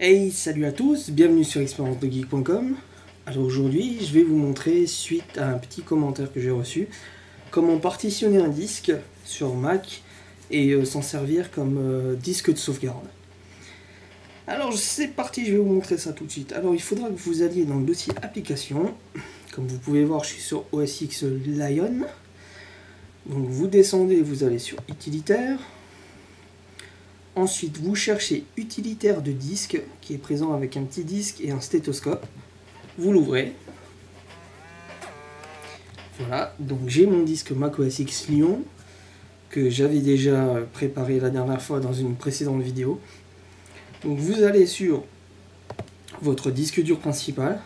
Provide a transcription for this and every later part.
Hey, salut à tous, bienvenue sur expériencedegeek.com. Alors aujourd'hui, je vais vous montrer, suite à un petit commentaire que j'ai reçu, comment partitionner un disque sur Mac et s'en servir comme disque de sauvegarde. Alors c'est parti, je vais vous montrer ça tout de suite. Alors il faudra que vous alliez dans le dossier application. Comme vous pouvez voir, je suis sur OS X Lion. Donc vous descendez, vous allez sur utilitaire. Ensuite, vous cherchez utilitaire de disque, qui est présent avec un petit disque et un stéthoscope. Vous l'ouvrez. Voilà, donc j'ai mon disque macOS X Lion, que j'avais déjà préparé la dernière fois dans une précédente vidéo. Donc vous allez sur votre disque dur principal,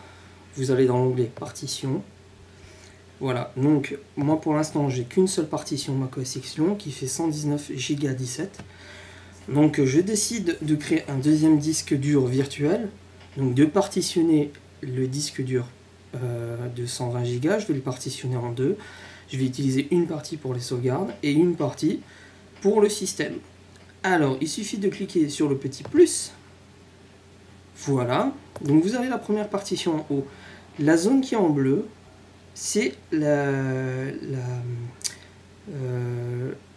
vous allez dans l'onglet partition. Voilà, donc moi pour l'instant j'ai qu'une seule partition macOS X Lion qui fait 119 Go 17. Donc je décide de créer un deuxième disque dur virtuel, donc de partitionner le disque dur de 120 Go, je vais le partitionner en deux. Je vais utiliser une partie pour les sauvegardes et une partie pour le système. Alors il suffit de cliquer sur le petit plus. Voilà, donc vous avez la première partition en haut. La zone qui est en bleu, c'est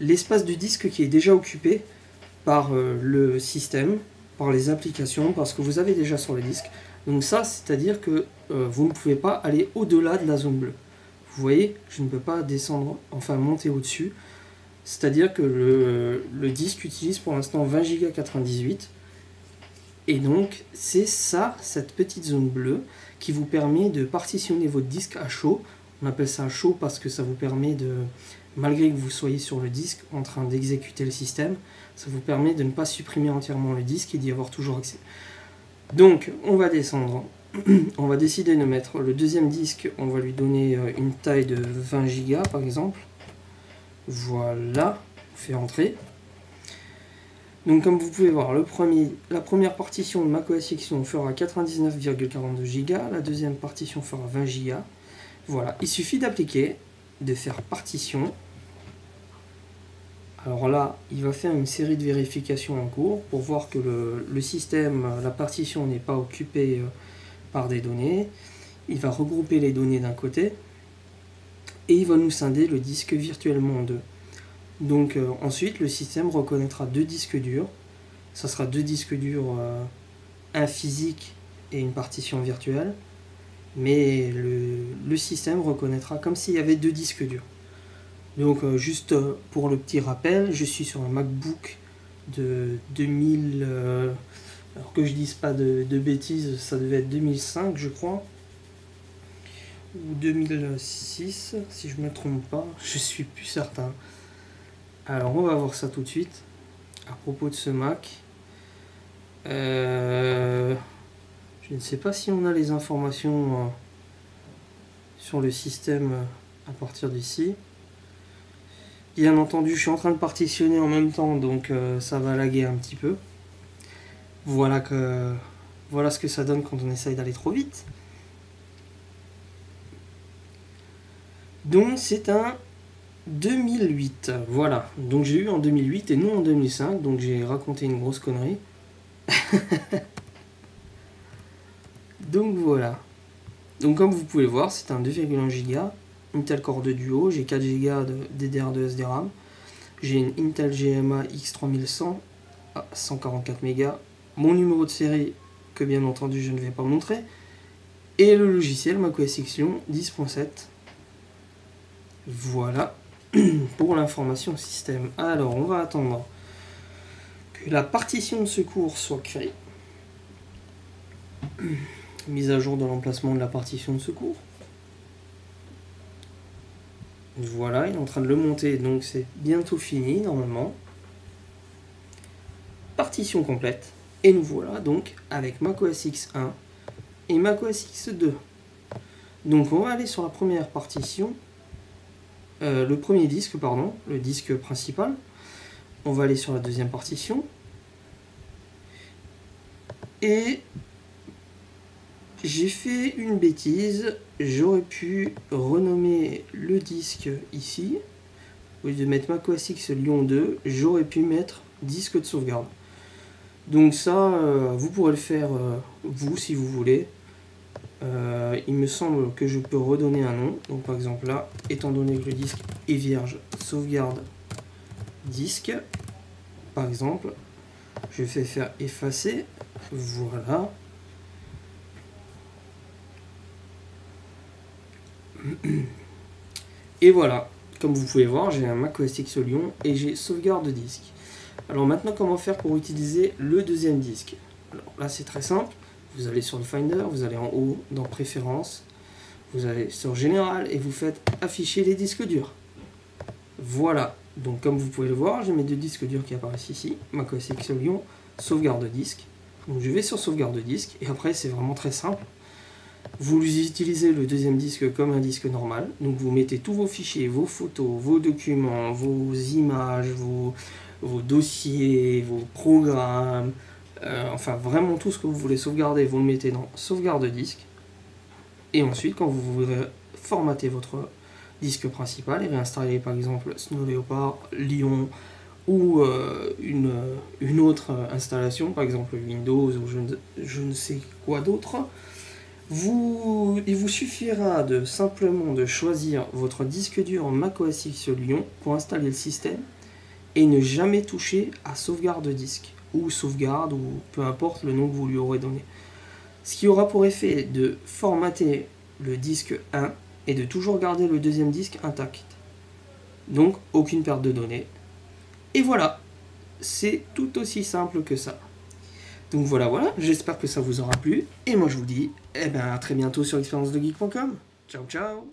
l'espace du disque qui est déjà occupé par le système, par les applications, par ce que vous avez déjà sur le disque. Donc ça, c'est-à-dire que vous ne pouvez pas aller au-delà de la zone bleue. Vous voyez, je ne peux pas descendre, enfin monter au-dessus. C'est-à-dire que le disque utilise pour l'instant 20 Go 98. Et donc, c'est ça, cette petite zone bleue, qui vous permet de partitionner votre disque à chaud. On appelle ça chaud parce que ça vous permet de, malgré que vous soyez sur le disque en train d'exécuter le système, ça vous permet de ne pas supprimer entièrement le disque et d'y avoir toujours accès. Donc, on va descendre. On va décider de mettre le deuxième disque, on va lui donner une taille de 20 Go par exemple. Voilà, on fait entrer. Donc comme vous pouvez voir, la première partition de macOS X fera 99,42 Go, la deuxième partition fera 20 Go. Voilà, il suffit d'appliquer, de faire partition. Alors là, il va faire une série de vérifications en cours pour voir que le système, la partition n'est pas occupée par des données. Il va regrouper les données d'un côté et il va nous scinder le disque virtuellement en deux. Donc ensuite, le système reconnaîtra deux disques durs. Ça sera deux disques durs, un physique et une partition virtuelle. Mais le système reconnaîtra comme s'il y avait deux disques durs. Donc juste pour le petit rappel, je suis sur un MacBook de 2000, alors que je dise pas de bêtises, ça devait être 2005 je crois, ou 2006 si je me trompe pas, je suis plus certain. Alors on va voir ça tout de suite. À propos de ce Mac, je ne sais pas si on a les informations sur le système à partir d'ici. Bien entendu, je suis en train de partitionner en même temps, donc ça va laguer un petit peu. Voilà ce que ça donne quand on essaye d'aller trop vite. Donc c'est un 2008, voilà. Donc j'ai eu en 2008 et non en 2005, donc j'ai raconté une grosse connerie. Donc voilà. Donc comme vous pouvez voir, c'est un 2,1 Go. Intel Core 2 Duo, j'ai 4 Go de DDR2 SDRAM, j'ai une Intel GMA X3100 à 144 Mb, mon numéro de série que bien entendu je ne vais pas montrer, et le logiciel macOS X Lion 10.7. Voilà pour l'information système. Alors on va attendre que la partition de secours soit créée. Mise à jour de l'emplacement de la partition de secours. Voilà, il est en train de le monter, donc c'est bientôt fini normalement. Partition complète. Et nous voilà donc avec macOS X1 et macOS X2. Donc on va aller sur la première partition, le premier disque, pardon, le disque principal. On va aller sur la deuxième partition. Et j'ai fait une bêtise, j'aurais pu renommer le disque ici. Au lieu de mettre macOS X Lion 2, j'aurais pu mettre disque de sauvegarde. Donc ça, vous pourrez le faire vous si vous voulez. Il me semble que je peux redonner un nom. Donc par exemple là, étant donné que le disque est vierge, sauvegarde disque. Par exemple, je vais faire effacer. Voilà. Et voilà, comme vous pouvez voir, j'ai un Mac OS X Lyon et j'ai sauvegarde disque. Alors maintenant, comment faire pour utiliser le deuxième disque? Alors là, c'est très simple. Vous allez sur le Finder, vous allez en haut dans Préférences, vous allez sur Général et vous faites afficher les disques durs. Voilà, donc comme vous pouvez le voir, j'ai mes deux disques durs qui apparaissent ici, Mac OS X Lyon, sauvegarde disque. Donc je vais sur sauvegarde disque et après c'est vraiment très simple. Vous utilisez le deuxième disque comme un disque normal, donc vous mettez tous vos fichiers, vos photos, vos documents, vos images, vos dossiers, vos programmes, enfin vraiment tout ce que vous voulez sauvegarder, vous le mettez dans sauvegarde disque. Et ensuite, quand vous voudrez formater votre disque principal et réinstaller par exemple Snow Leopard, Lyon ou une autre installation, par exemple Windows ou je ne sais quoi d'autre, il vous suffira simplement de choisir votre disque dur Mac OS X Lyon pour installer le système et ne jamais toucher à sauvegarde disque ou sauvegarde ou peu importe le nom que vous lui aurez donné. Ce qui aura pour effet de formater le disque 1 et de toujours garder le deuxième disque intact. Donc aucune perte de données. Et voilà, c'est tout aussi simple que ça. Donc voilà, j'espère que ça vous aura plu. Et moi je vous dis à très bientôt sur expériencedegeek.com. Ciao ciao.